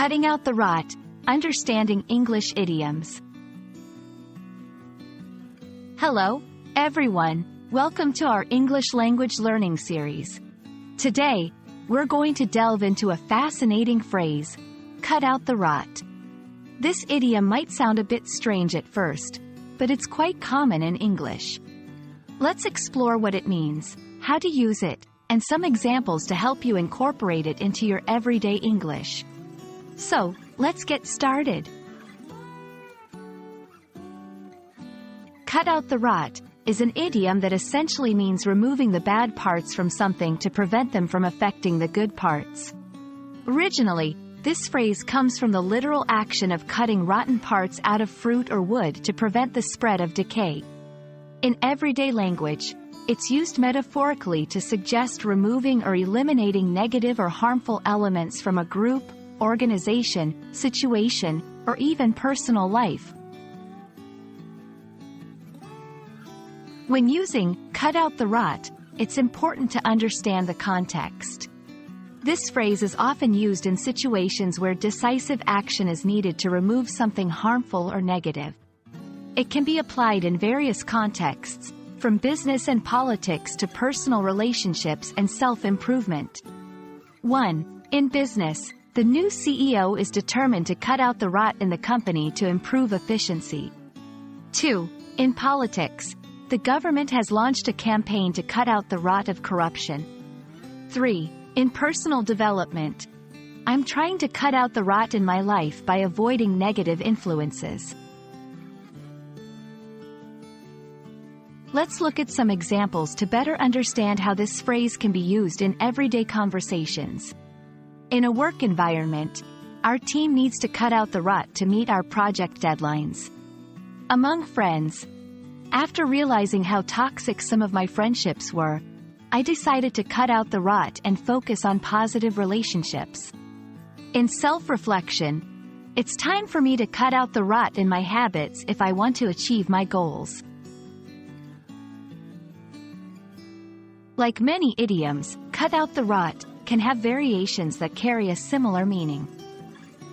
Cutting out the rot, understanding English idioms. Hello, everyone. Welcome to our English language learning series. Today, we're going to delve into a fascinating phrase, cut out the rot. This idiom might sound a bit strange at first, but it's quite common in English. Let's explore what it means, how to use it, and some examples to help you incorporate it into your everyday English. So, let's get started. Cut out the rot is an idiom that essentially means removing the bad parts from something to prevent them from affecting the good parts. Originally, this phrase comes from the literal action of cutting rotten parts out of fruit or wood to prevent the spread of decay. In everyday language, it's used metaphorically to suggest removing or eliminating negative or harmful elements from a group, organization, situation, or even personal life. When using cut out the rot, it's important to understand the context. This phrase is often used in situations where decisive action is needed to remove something harmful or negative. It can be applied in various contexts, from business and politics to personal relationships and self-improvement. 1. In business, the new CEO is determined to cut out the rot in the company to improve efficiency. 2. In politics, the government has launched a campaign to cut out the rot of corruption. 3. In personal development, I'm trying to cut out the rot in my life by avoiding negative influences. Let's look at some examples to better understand how this phrase can be used in everyday conversations. In a work environment, our team needs to cut out the rot to meet our project deadlines. Among friends, after realizing how toxic some of my friendships were, I decided to cut out the rot and focus on positive relationships. In self-reflection, it's time for me to cut out the rot in my habits if I want to achieve my goals. Like many idioms, cut out the rot can have variations that carry a similar meaning.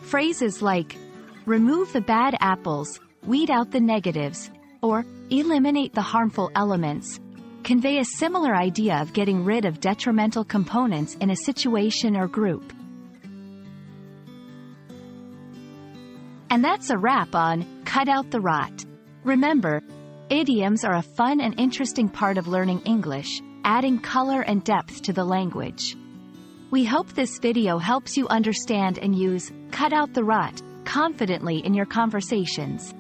Phrases like, remove the bad apples, weed out the negatives, or eliminate the harmful elements, convey a similar idea of getting rid of detrimental components in a situation or group. And that's a wrap on Cut Out the Rot. Remember, idioms are a fun and interesting part of learning English, adding color and depth to the language. We hope this video helps you understand and use cut out the rot confidently in your conversations.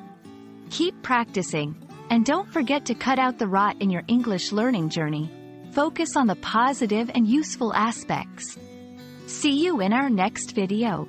Keep practicing, and don't forget to cut out the rot in your English learning journey. Focus on the positive and useful aspects. See you in our next video.